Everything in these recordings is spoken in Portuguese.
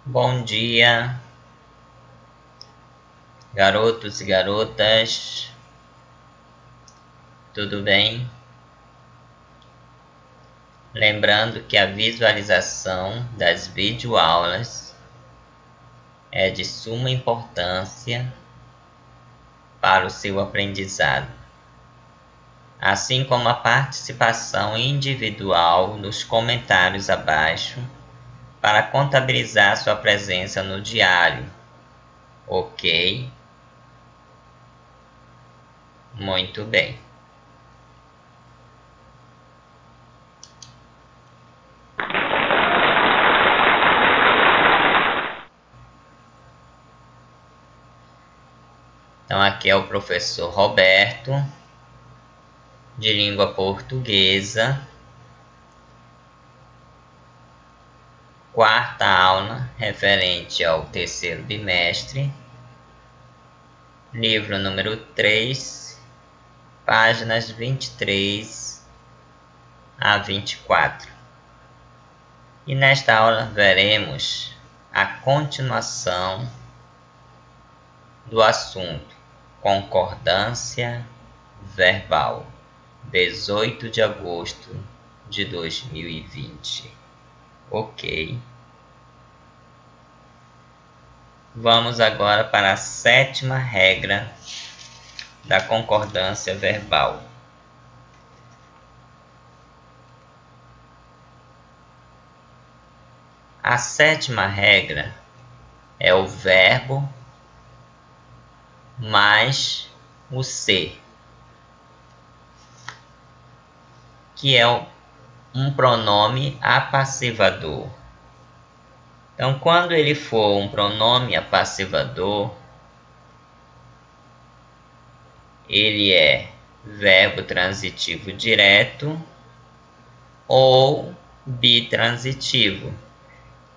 Bom dia, garotos e garotas, tudo bem? Lembrando que a visualização das videoaulas é de suma importância para o seu aprendizado, assim como a participação individual nos comentários abaixo para contabilizar sua presença no diário, ok? Muito bem. Então aqui é o professor Roberto, de língua portuguesa, quarta aula referente ao terceiro bimestre, livro número 3, páginas 23 a 24. E nesta aula veremos a continuação do assunto concordância verbal, 18 de agosto de 2020. Ok. Vamos agora para a sétima regra da concordância verbal. A sétima regra é o verbo mais o ser, que é um pronome apassivador. Então, quando ele for um pronome apassivador, ele é verbo transitivo direto ou bitransitivo,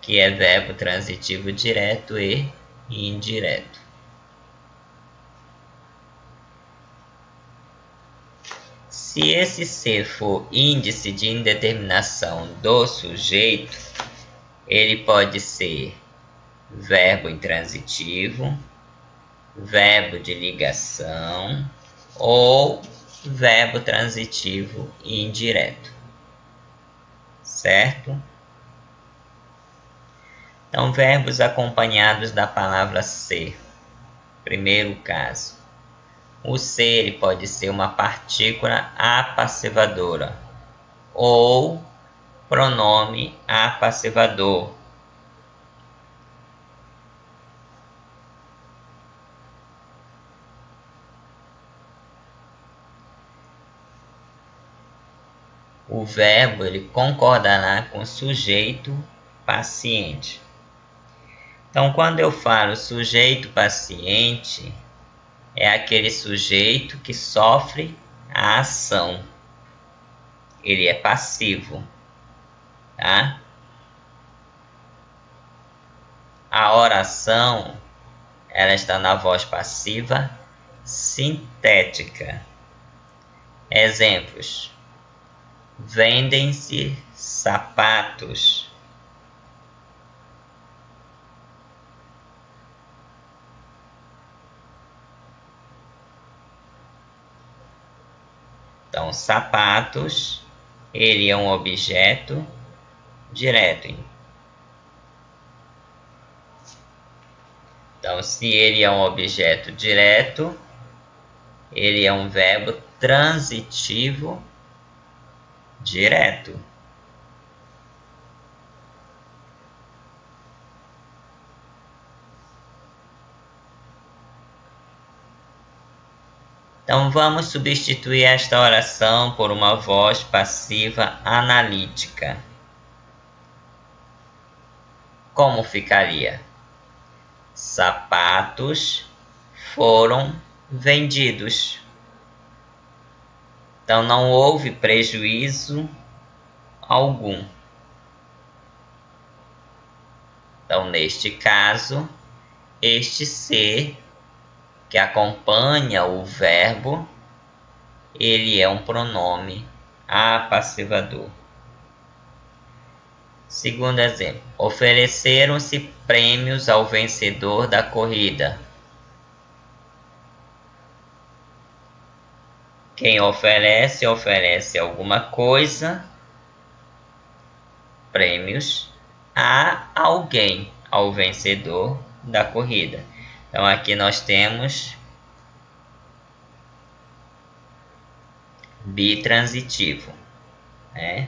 que é verbo transitivo direto e indireto. Se esse ser for índice de indeterminação do sujeito, ele pode ser verbo intransitivo, verbo de ligação ou verbo transitivo indireto, certo? Então, verbos acompanhados da palavra ser. Primeiro caso, o ser ele pode ser uma partícula apassivadora ou pronome apassivador. O verbo ele concordará com o sujeito paciente. Então, quando eu falo sujeito paciente, é aquele sujeito que sofre a ação. Ele é passivo, tá? A oração, ela está na voz passiva sintética. Exemplos: vendem-se sapatos. Então, sapatos, ele é um objeto direto. Então, se ele é um objeto direto, ele é um verbo transitivo direto. Então, vamos substituir esta oração por uma voz passiva analítica. Como ficaria? Sapatos foram vendidos. Então, não houve prejuízo algum. Então, neste caso, este ser que acompanha o verbo, ele é um pronome apassivador. Segundo exemplo, ofereceram-se prêmios ao vencedor da corrida. Quem oferece, oferece alguma coisa, prêmios, a alguém, ao vencedor da corrida. Então aqui nós temos bitransitivo, né?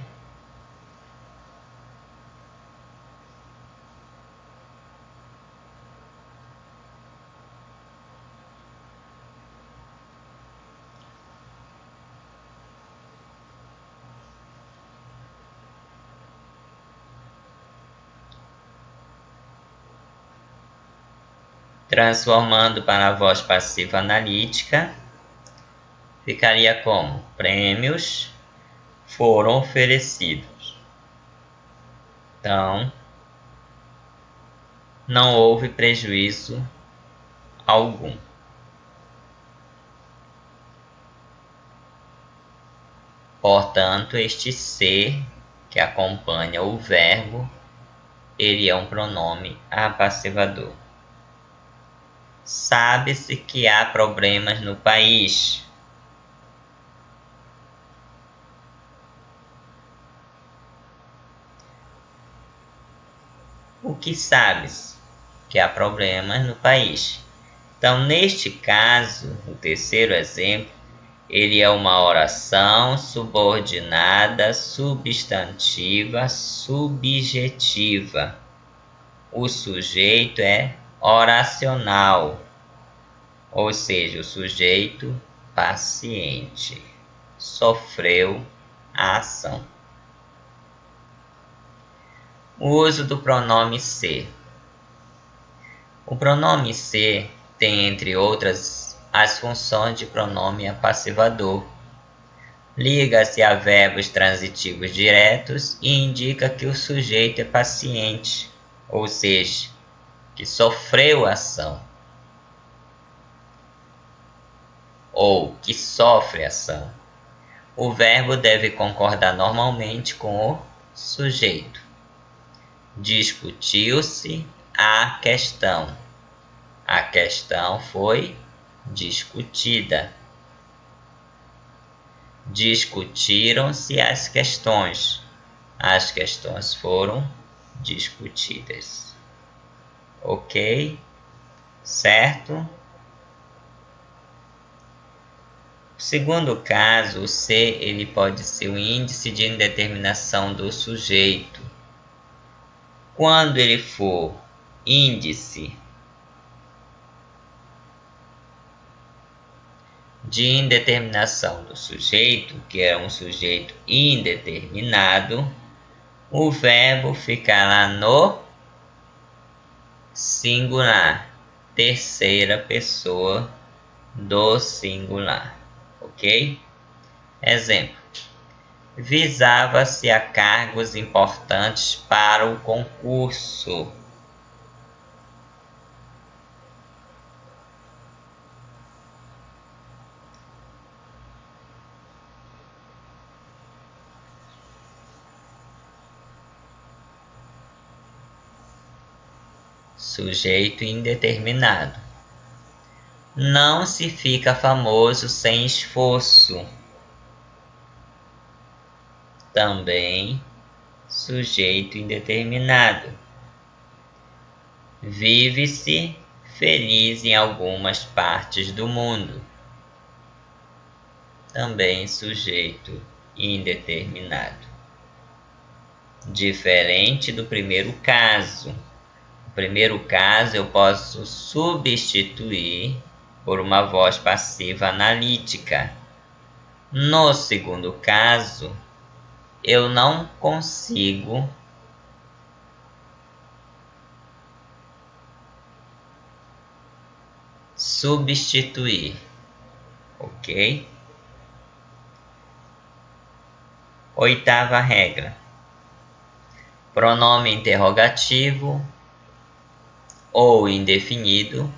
Transformando para a voz passiva analítica, ficaria como? Prêmios foram oferecidos. Então, não houve prejuízo algum. Portanto, este ser que acompanha o verbo, ele é um pronome apassivador. Sabe-se que há problemas no país. O que sabes? Que há problemas no país. Então, neste caso, o terceiro exemplo, ele é uma oração subordinada, substantiva, subjetiva. O sujeito é oracional, ou seja, o sujeito paciente sofreu a ação. O uso do pronome ser. O pronome ser tem, entre outras, as funções de pronome apassivador. Liga-se a verbos transitivos diretos e indica que o sujeito é paciente, ou seja, que sofreu a ação, ou que sofre a ação. O verbo deve concordar normalmente com o sujeito. Discutiu-se a questão. A questão foi discutida. Discutiram-se as questões. As questões foram discutidas. Ok? Certo? O segundo caso, o ser, ele pode ser o índice de indeterminação do sujeito. Quando ele for índice de indeterminação do sujeito, que é um sujeito indeterminado, o verbo ficará no singular, terceira pessoa do singular, ok? Exemplo: visava-se a cargos importantes para o concurso. Sujeito indeterminado. Não se fica famoso sem esforço. Também sujeito indeterminado. Vive-se feliz em algumas partes do mundo. Também sujeito indeterminado. Diferente do primeiro caso. No primeiro caso, eu posso substituir por uma voz passiva analítica. No segundo caso, eu não consigo substituir, ok? Oitava regra: pronome interrogativo ou indefinido,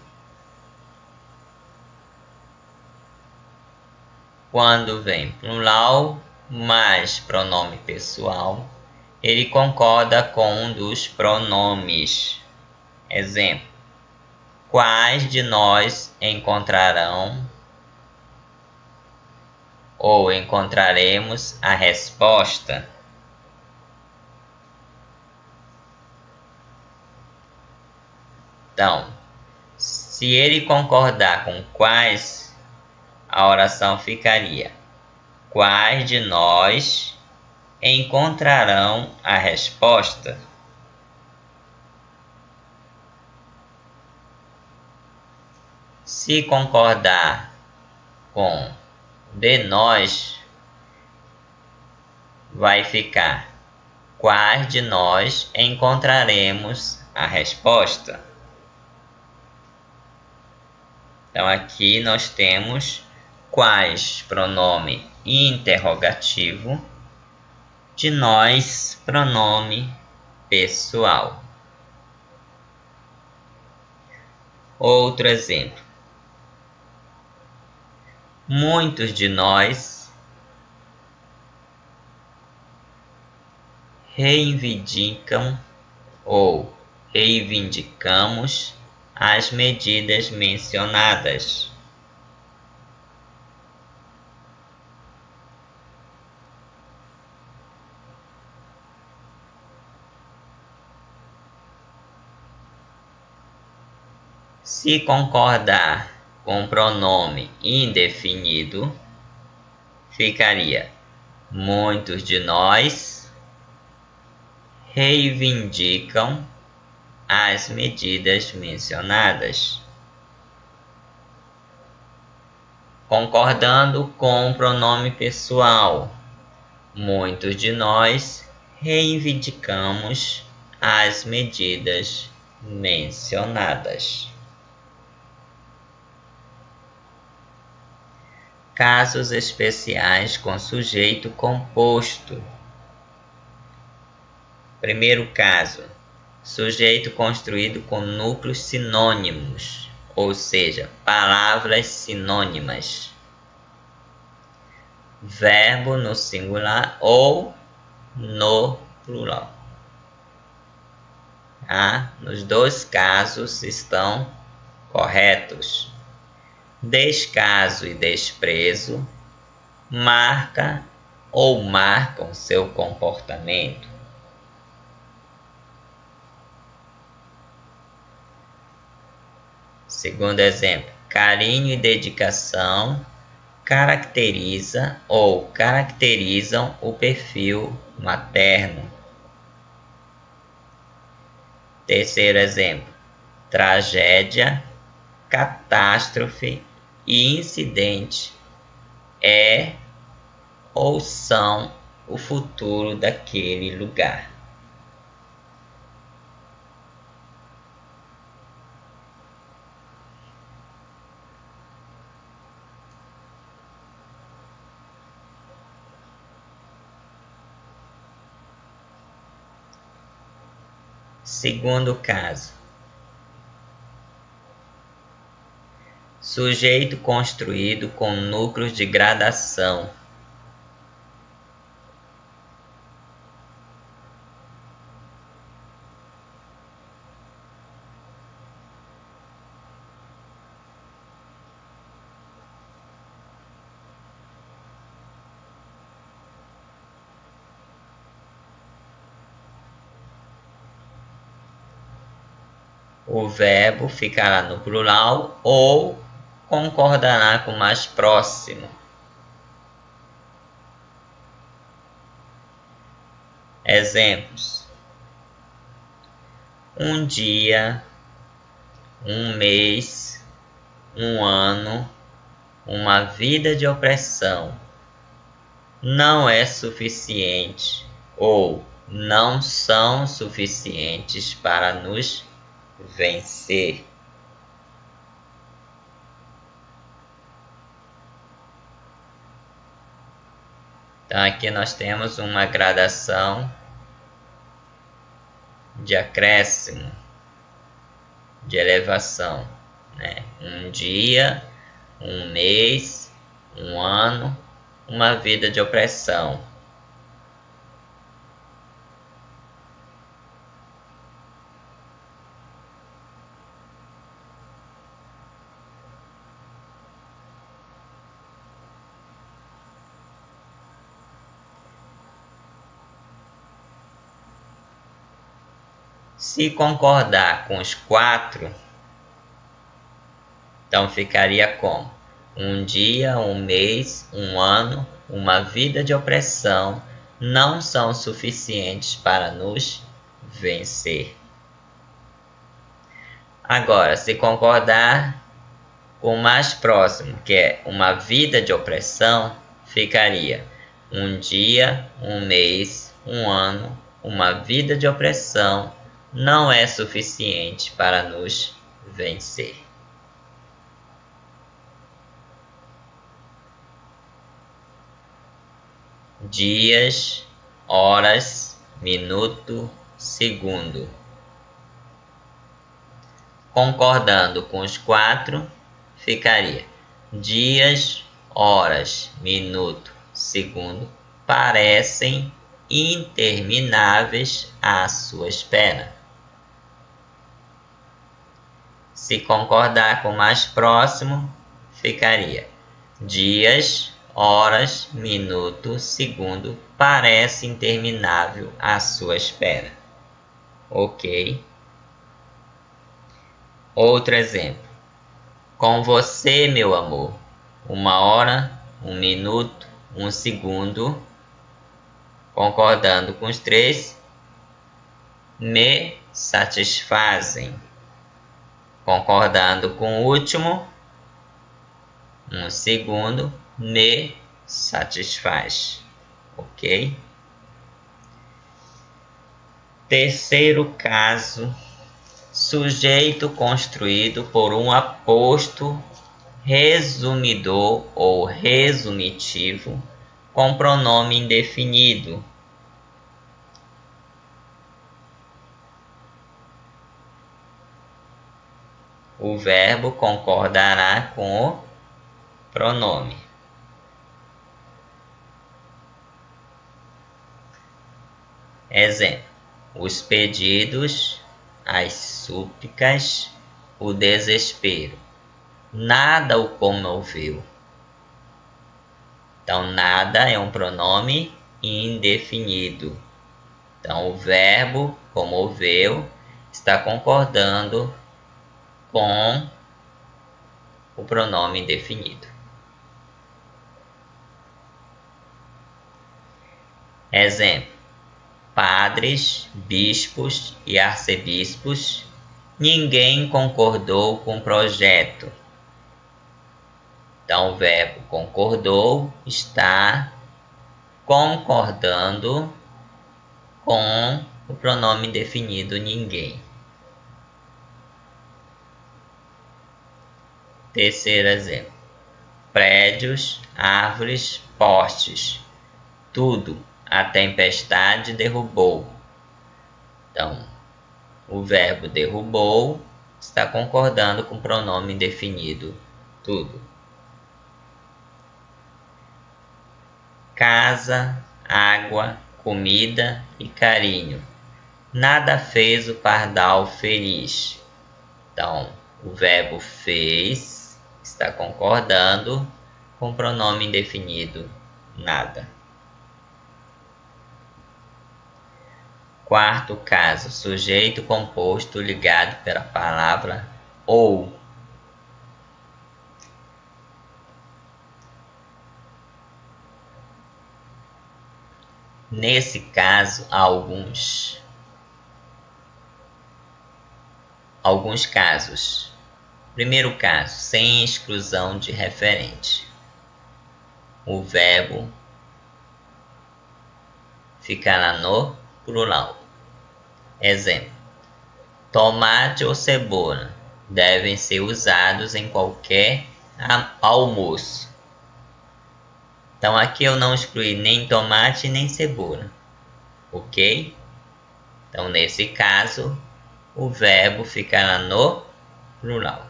quando vem plural mais pronome pessoal, ele concorda com um dos pronomes. Exemplo: quais de nós encontrarão ou encontraremos a resposta? Então, se ele concordar com quais, a oração ficaria: quais de nós encontrarão a resposta? Se concordar com de nós, vai ficar: quais de nós encontraremos a resposta? Então aqui nós temos quais, pronome interrogativo, de nós, pronome pessoal. Outro exemplo: muitos de nós reivindicam ou reivindicamos as medidas mencionadas. Se concordar com o pronome indefinido, ficaria: muitos de nós reivindicam as medidas mencionadas. Concordando com o pronome pessoal, muitos de nós reivindicamos as medidas mencionadas. Casos especiais com sujeito composto. Primeiro caso: sujeito construído com núcleos sinônimos, ou seja, palavras sinônimas. Verbo no singular ou no plural. Nos dois casos estão corretos. Descaso e desprezo marca ou marcam seu comportamento. Segundo exemplo: carinho e dedicação caracteriza ou caracterizam o perfil materno. Terceiro exemplo: tragédia, catástrofe e incidente é ou são o futuro daquele lugar. Segundo caso: sujeito construído com núcleos de gradação. O verbo ficará no plural ou concordará com o mais próximo. Exemplos: um dia, um mês, um ano, uma vida de opressão não é suficiente ou não são suficientes para nos vencer. Então aqui nós temos uma gradação de acréscimo, de elevação, né? Um dia, um mês, um ano, uma vida de opressão. Se concordar com os 4, então ficaria como? Um dia, um mês, um ano, uma vida de opressão não são suficientes para nos vencer. Agora, se concordar com o mais próximo, que é uma vida de opressão, ficaria um dia, um mês, um ano, uma vida de opressão não é suficiente para nos vencer. Dias, horas, minuto, segundo. Concordando com os 4, ficaria dias, horas, minuto, segundo parecem intermináveis à sua espera. Se concordar com o mais próximo, ficaria dias, horas, minuto, segundo parece interminável à sua espera. Ok? Outro exemplo. Com você, meu amor, 1 hora, 1 minuto, 1 segundo. Concordando com os 3, me satisfazem. Concordando com o último, 1 segundo, me satisfaz. Ok? Terceiro caso. Sujeito construído por um aposto resumidor ou resumitivo com pronome indefinido. O verbo concordará com o pronome. Exemplo: os pedidos, as súplicas, o desespero. Nada o comoveu. Então, nada é um pronome indefinido. Então, o verbo comoveu está concordando com o pronome indefinido. Exemplo: padres, bispos e arcebispos, ninguém concordou com o projeto. Então, o verbo concordou está concordando com o pronome indefinido ninguém. Terceiro exemplo: prédios, árvores, postes, tudo a tempestade derrubou. Então, o verbo derrubou está concordando com o pronome indefinido tudo. Casa, água, comida e carinho. Nada fez o pardal feliz. Então, o verbo fez está concordando com o pronome indefinido nada. Quarto caso, sujeito composto ligado pela palavra ou. Nesse caso, há alguns casos. Primeiro caso, sem exclusão de referente. O verbo ficará no plural. Exemplo: tomate ou cebola devem ser usados em qualquer almoço. Então aqui eu não excluí nem tomate nem cebola, ok? Então nesse caso o verbo ficará no plural.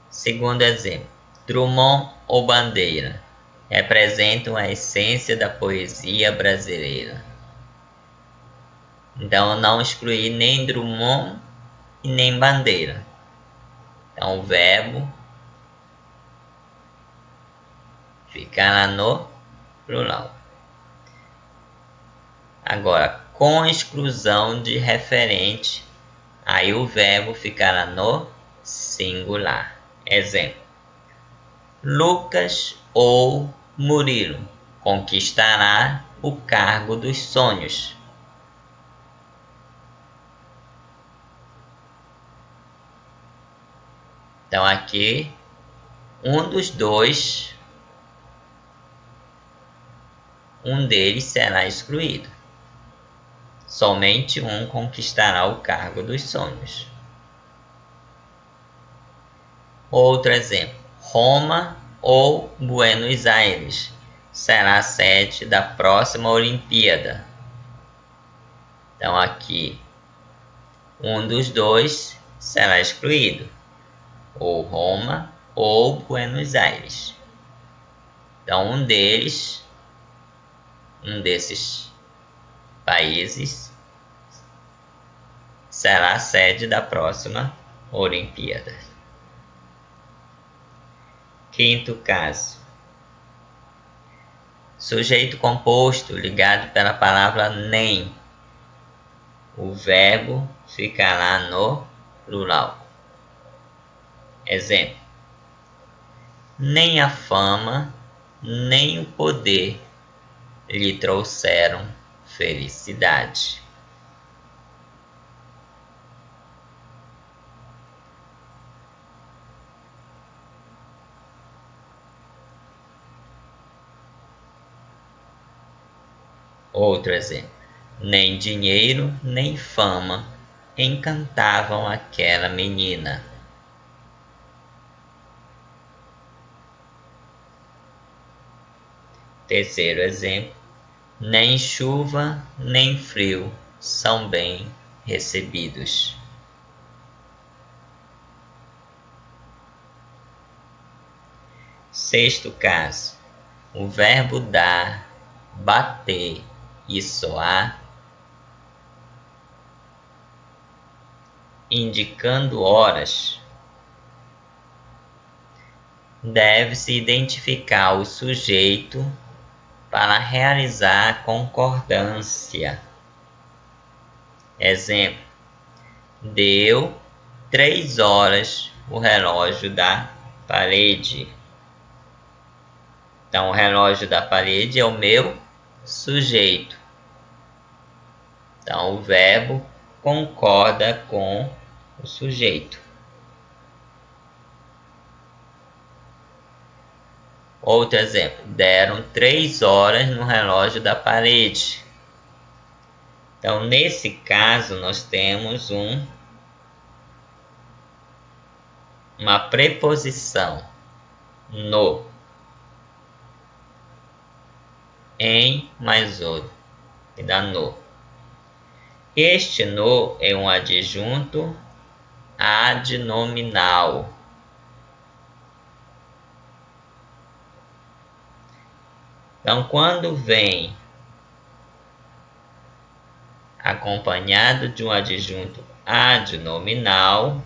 Segundo exemplo: Drummond ou Bandeira representam a essência da poesia brasileira. Então eu não excluí nem Drummond e nem Bandeira. Então o verbo ficará no plural. Agora, com exclusão de referente, aí o verbo ficará no singular. Exemplo: Lucas ou Murilo conquistará o cargo dos sonhos. Então aqui, um dos dois, um deles será excluído. Somente um conquistará o cargo dos sonhos. Outro exemplo: Roma ou Buenos Aires será a sede da próxima Olimpíada. Então aqui, um dos dois será excluído, ou Roma ou Buenos Aires. Então um desses países será a sede da próxima Olimpíada. Quinto caso: sujeito composto ligado pela palavra nem. O verbo ficará no plural. Exemplo: nem a fama, nem o poder lhe trouxeram felicidade. Outro exemplo: nem dinheiro, nem fama encantavam aquela menina. Terceiro exemplo: nem chuva, nem frio são bem recebidos. Sexto caso: o verbo dar, bater e soar, indicando horas, deve-se identificar o sujeito para realizar a concordância. Exemplo: deu 3 horas o relógio da parede. Então, o relógio da parede é o meu sujeito. Então, o verbo concorda com o sujeito. Outro exemplo: deram 3 horas no relógio da parede. Então, nesse caso, nós temos uma preposição no, em mais outro, que dá no. Este no é um adjunto adnominal. Então, quando vem acompanhado de um adjunto adnominal,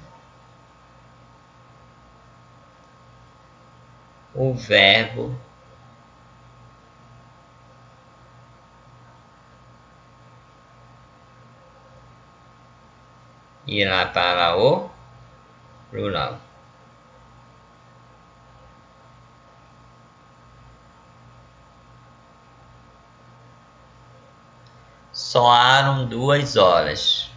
o verbo irá para o plural. Soaram 2 horas.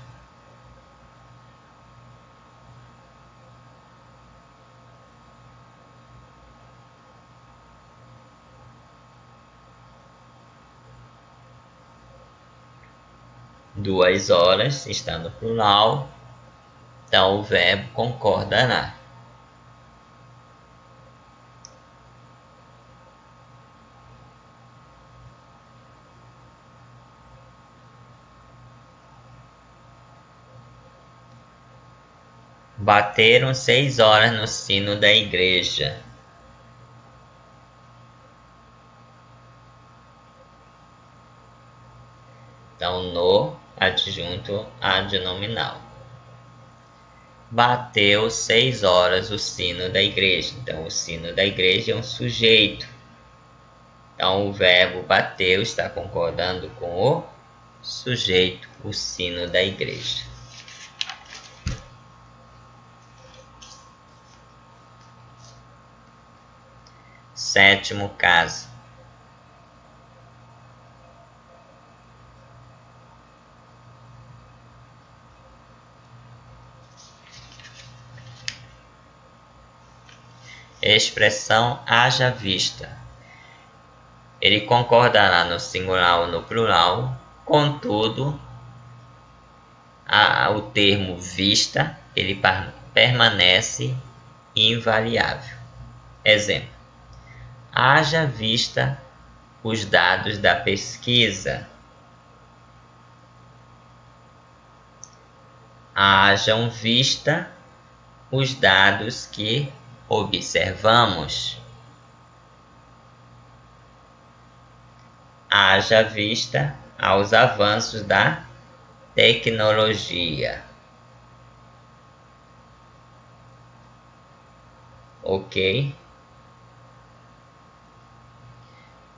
Duas horas está no plural, então o verbo concordará. Bateram 6 horas no sino da igreja. Então, no adjunto adnominal. Bateu 6 horas o sino da igreja. Então, o sino da igreja é um sujeito. Então, o verbo bateu está concordando com o sujeito, o sino da igreja. Sétimo caso. Expressão haja vista. Ele concordará no singular ou no plural, contudo, o termo vista ele permanece invariável. Exemplo: haja vista os dados da pesquisa. Hajam vista os dados que observamos. Haja vista aos avanços da tecnologia. Ok?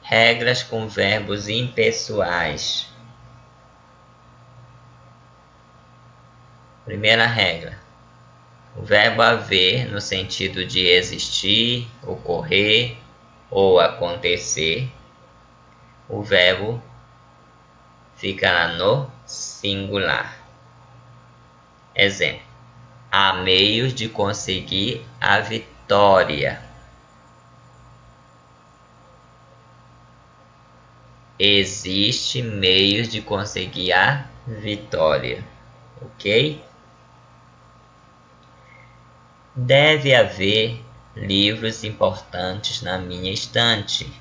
Regras com verbos impessoais. Primeira regra: o verbo haver, no sentido de existir, ocorrer ou acontecer, o verbo ficará no singular. Exemplo: há meios de conseguir a vitória. Existe meios de conseguir a vitória. Ok? Deve haver livros importantes na minha estante.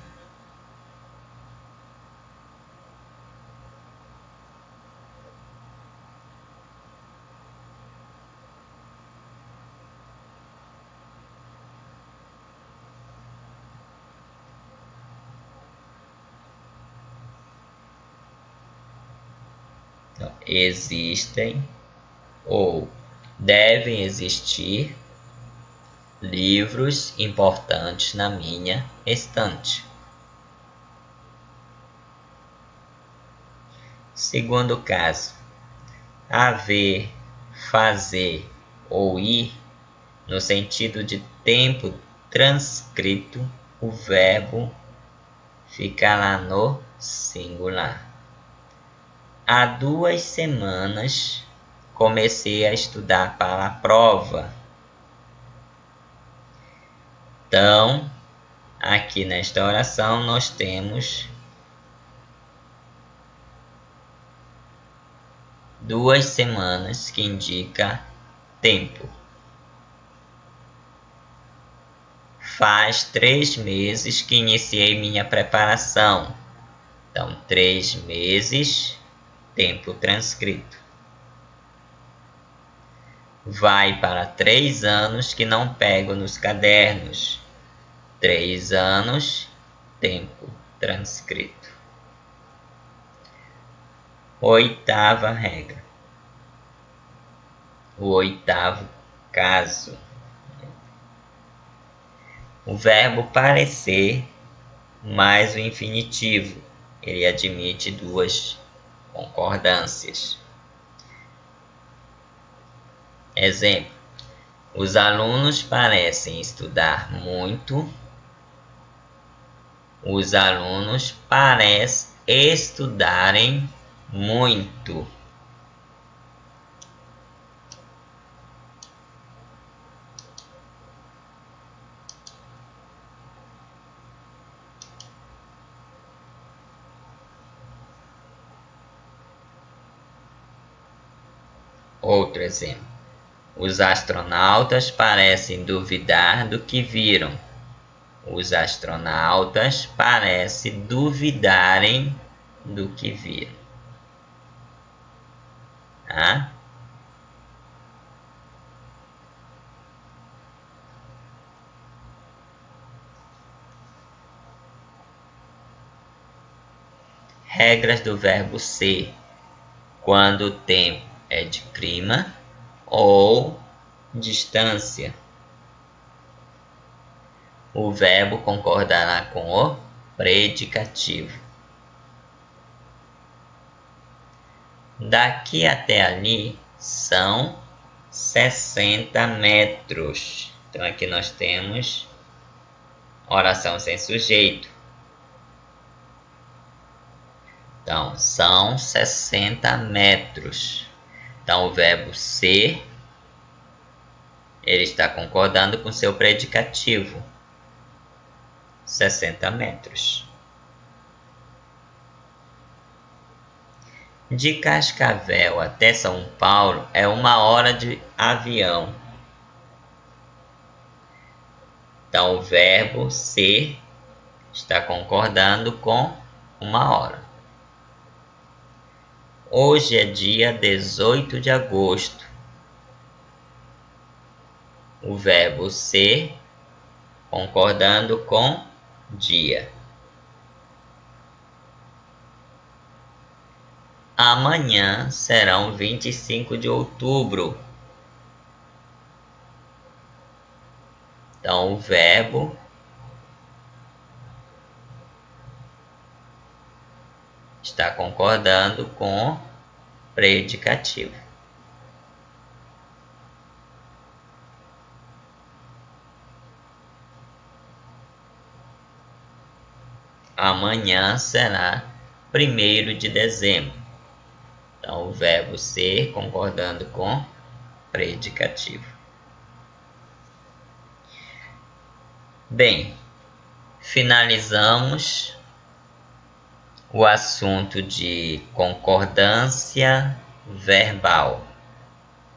Então, existem ou devem existir livros importantes na minha estante. Segundo caso: haver, fazer ou ir, no sentido de tempo transcrito, o verbo ficará no singular. Há 2 semanas comecei a estudar para a prova. Então, aqui nesta oração nós temos 2 semanas, que indica tempo. Faz 3 meses que iniciei minha preparação. Então, 3 meses, tempo transcrito. Vai para 3 anos que não pego nos cadernos. 3 anos, tempo transcrito. Oitava regra. O oitavo caso. O verbo parecer mais o infinitivo. Ele admite 2 concordâncias. Exemplo: os alunos parecem estudar muito. Os alunos parecem estudarem muito. Outro exemplo: os astronautas parecem duvidar do que viram. Os astronautas parecem duvidarem do que viram. Tá? Regras do verbo ser, quando o tempo é de clima ou distância. O verbo concordará com o predicativo. Daqui até ali são 60 metros. Então aqui nós temos oração sem sujeito. Então são 60 metros. Então o verbo ser, ele está concordando com seu predicativo. 60 metros. De Cascavel até São Paulo é 1 hora de avião. Então o verbo ser está concordando com 1 hora. Hoje é dia 18 de agosto. O verbo ser concordando com dia. Amanhã serão 25 de outubro. Então o verbo está concordando com predicativo. Amanhã será 1º de dezembro. Então o verbo ser concordando com predicativo. Bem, finalizamos o assunto de concordância verbal,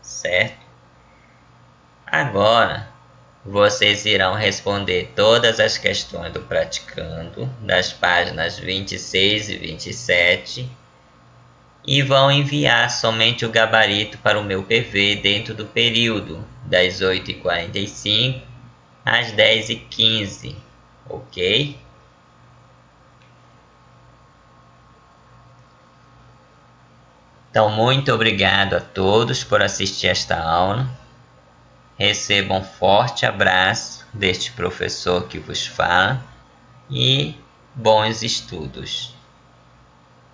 certo? Agora, vocês irão responder todas as questões do Praticando, das páginas 26 e 27, e vão enviar somente o gabarito para o meu PV dentro do período, das 8h45 às 10h15, ok? Então, muito obrigado a todos por assistir esta aula. Recebam um forte abraço deste professor que vos fala e bons estudos,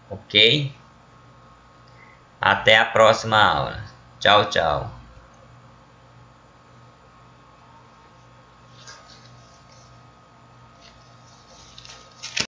ok? Até a próxima aula. Tchau, tchau.